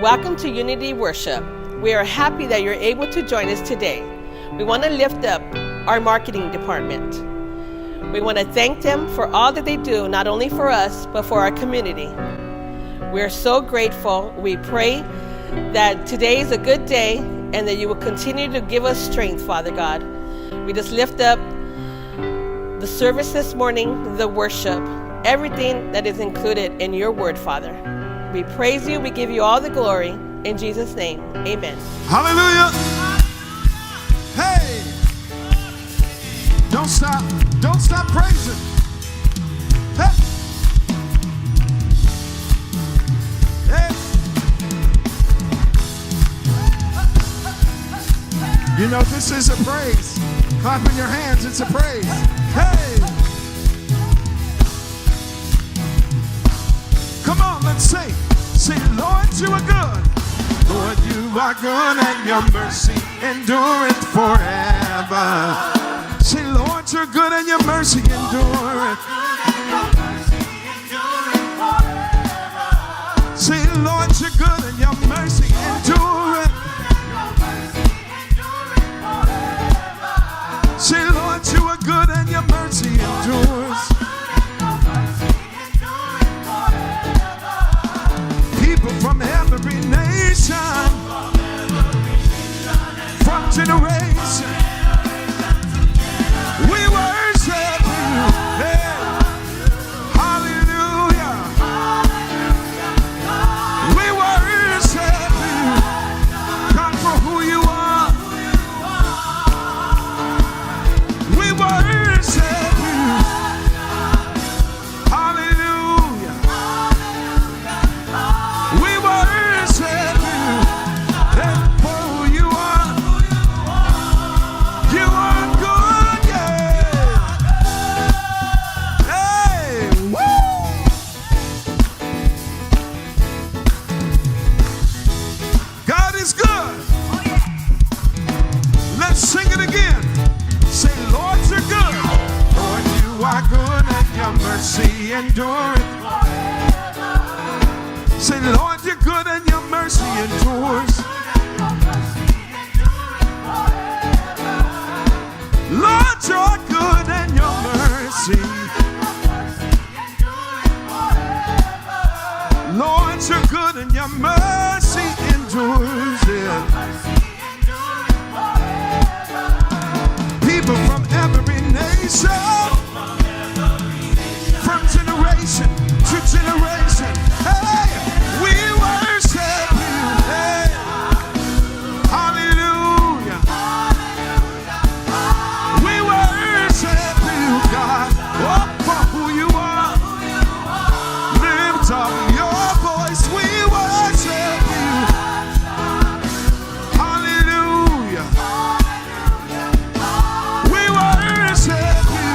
Welcome to Unity Worship. We are happy that you're able to join us today. We want to lift up our marketing department. We want to thank them for all that they do, not only for us, but for our community. We're so grateful. We pray that today is a good day and that you will continue to give us strength, Father God. We just lift up the service this morning, the worship, everything that is included in your word, Father. We praise you. We give you all the glory. In Jesus' name, amen. Hallelujah. Hey, don't stop praising. Hey. Hey. You know, this is a praise. Clapping your hands, it's a praise. Hey. Come on, let's sing. Say, Lord, you are good. Lord, you are good and your mercy endureth forever. Say, Lord, you're good and your mercy endureth. Say, Lord, you're good and your mercy endureth. Say, Lord, you are good and your mercy endures. People from every nation, from generation, we worship you. Hey. Hallelujah. We worship you, God, for who you are. We worship you. Hallelujah. We worship you. And for who you are. You are good, yeah. Hey, woo. God is good. Let's sing it again. Say, Lord, you're good. Lord, you are good and your mercy endureth. Say, Lord, you're good and your mercy endures. Lord, you're good and your mercy. Lord, you're good and your mercy endures. Yeah. People from every nation, from generation to generation. Hey, we worship you. Hey, hallelujah. We worship you, God. Oh, for who you are. Lift up your voice. We worship you. Hallelujah. We worship you.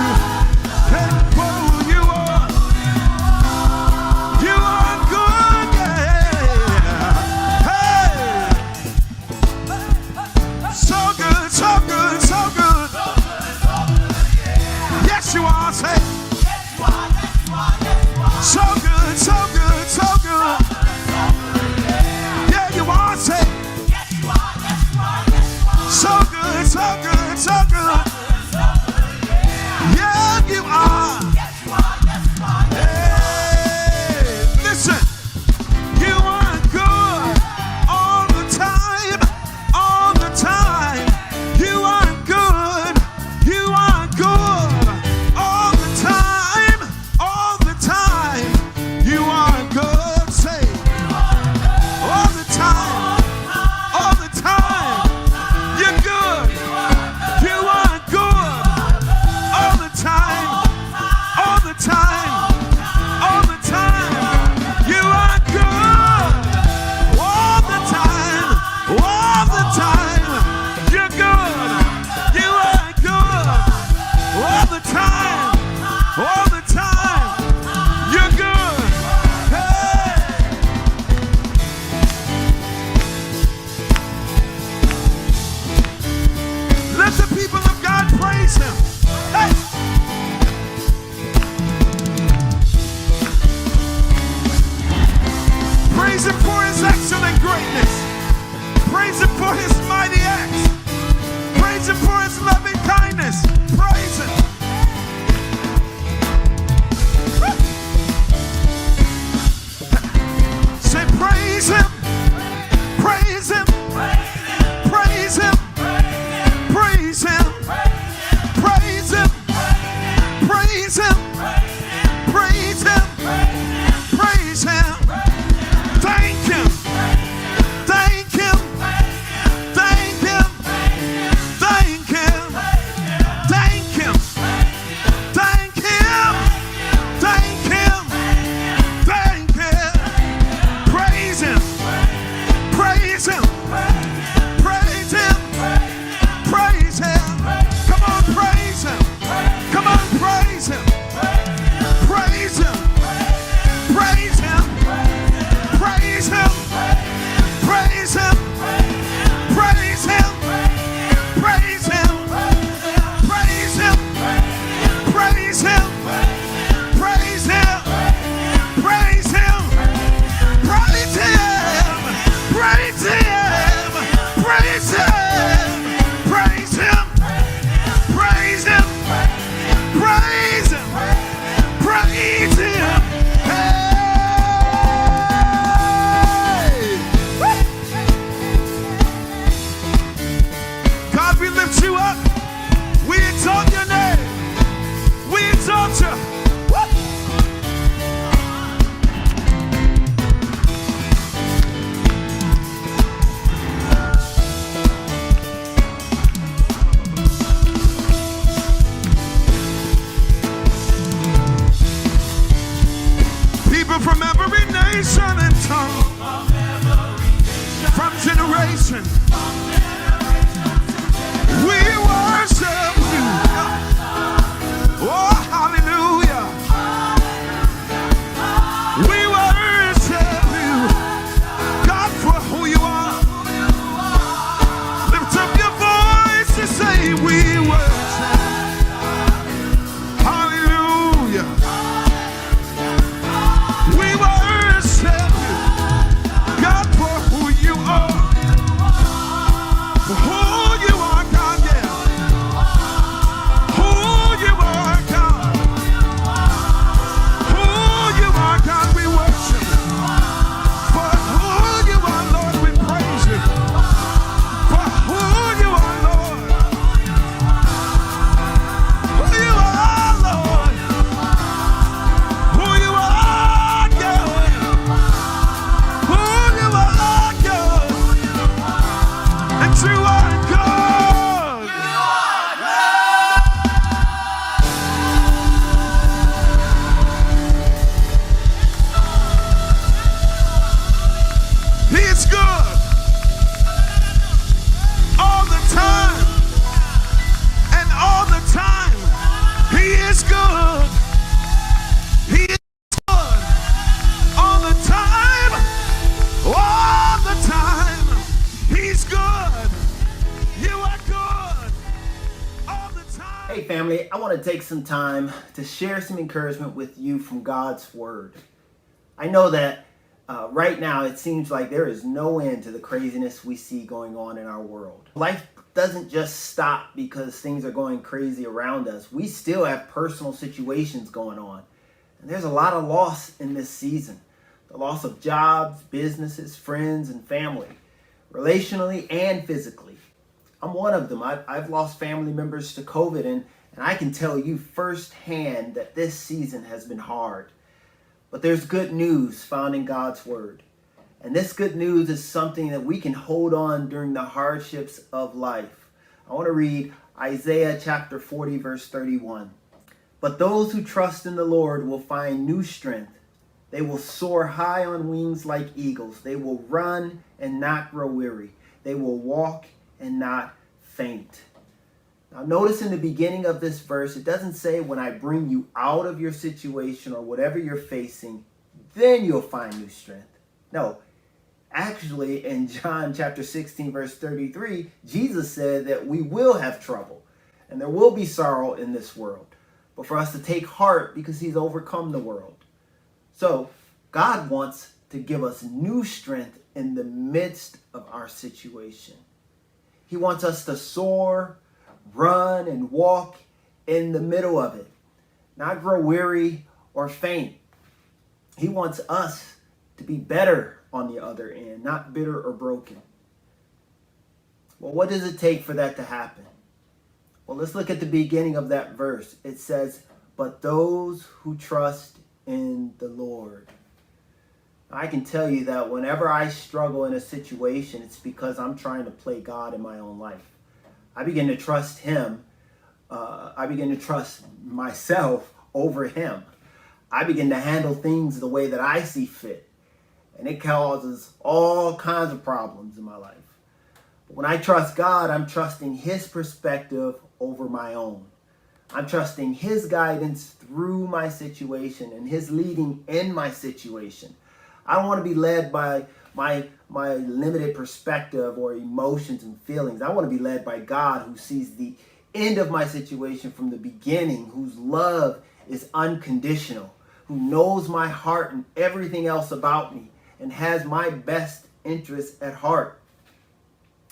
greatness. Praise him for his mighty acts. Praise him for his loving kindness. Praise him. Say praise him. Praise him. Praise him. Praise him. Praise him. Praise him. Praise him. Praise him. Thank him. Thank him. Thank him. Thank him. Thank him. Thank him. Thank him. Thank him. Praise him. Praise him. Praise him. Praise him. Come on, praise him. Come on, praise him. Praise him. Praise him. Praise him. Praise him. Praise him. Praise him. Praise him. Praise him. Praise him. Praise him. Praise him. Praise him. Praise him. Praise him. Praise him. Praise him. Praise him. Hey! God, we lift you up. We exalt your name. We exalt you. Woo! People from every nation and tongue, from generation, we worship you. Oh, hallelujah. We worship you, God, for who you are. Lift up your voice and say, we worship. Hallelujah. We worship you, God, for who you are. For who you are, God, yeah. Who you are, God. Who you are, God, we worship. For who you are, Lord, we praise you. For who you are, Lord. Who you are, Lord. Who you are, God. Who you are, God. And you are God. He is good all the time, and all the time he is good. He is good all the time, all the time. He's good. You are good all the time. Hey family, I want to take some time to share some encouragement with you from God's Word. I know that right now it seems like there is no end to the craziness we see going on in our world. Life doesn't just stop because things are going crazy around us. We still have personal situations going on. And there's a lot of loss in this season. The loss of jobs, businesses, friends, and family, relationally and physically. I'm one of them. I've lost family members to COVID, and I can tell you firsthand that this season has been hard. But there's good news found in God's Word. And this good news is something that we can hold on during the hardships of life. I want to read Isaiah chapter 40, verse 31. But those who trust in the Lord will find new strength. They will soar high on wings like eagles. They will run and not grow weary. They will walk and not faint. Now notice in the beginning of this verse, it doesn't say when I bring you out of your situation or whatever you're facing, then you'll find new strength. No, actually in John chapter 16, verse 33, Jesus said that we will have trouble and there will be sorrow in this world, but for us to take heart because he's overcome the world. So God wants to give us new strength in the midst of our situation. He wants us to soar, run, and walk in the middle of it, not grow weary or faint. He wants us to be better on the other end, not bitter or broken. Well, what does it take for that to happen? Well, let's look at the beginning of that verse. It says, "But those who trust in the Lord." I can tell you that whenever I struggle in a situation, it's because I'm trying to play God in my own life. I begin to trust Him. I begin to trust myself over Him. I begin to handle things the way that I see fit. And it causes all kinds of problems in my life. But when I trust God, I'm trusting His perspective over my own. I'm trusting His guidance through my situation and His leading in my situation. I don't want to be led by my limited perspective or emotions and feelings. I want to be led by God, who sees the end of my situation from the beginning, whose love is unconditional, who knows my heart and everything else about me, and has my best interests at heart.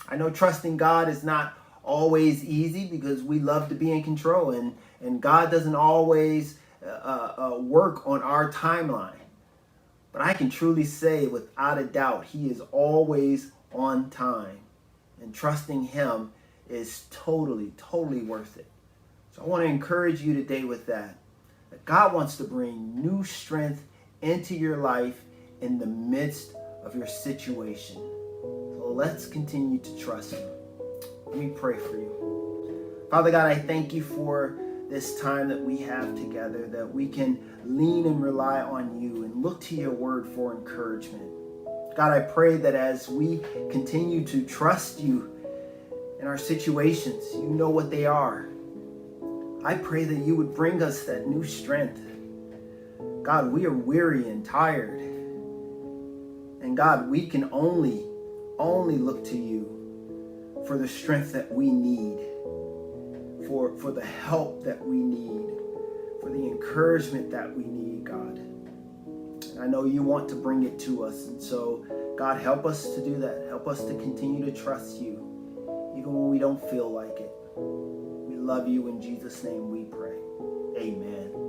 I know trusting God is not always easy because we love to be in control, and God doesn't always work on our timeline. But I can truly say without a doubt, He is always on time. And trusting Him is totally, totally worth it. So I want to encourage you today with that God wants to bring new strength into your life in the midst of your situation. So let's continue to trust Him. Let me pray for you. Father God, I thank You for this time that we have together, that we can lean and rely on You and look to Your word for encouragement. God, I pray that as we continue to trust You in our situations, You know what they are. I pray that You would bring us that new strength. God, we are weary and tired. And God, we can only look to You for the strength that we need, for the help that we need, for the encouragement that we need, God. And I know You want to bring it to us. And so, God, help us to do that. Help us to continue to trust You, even when we don't feel like it. We love You. In Jesus' name we pray. Amen.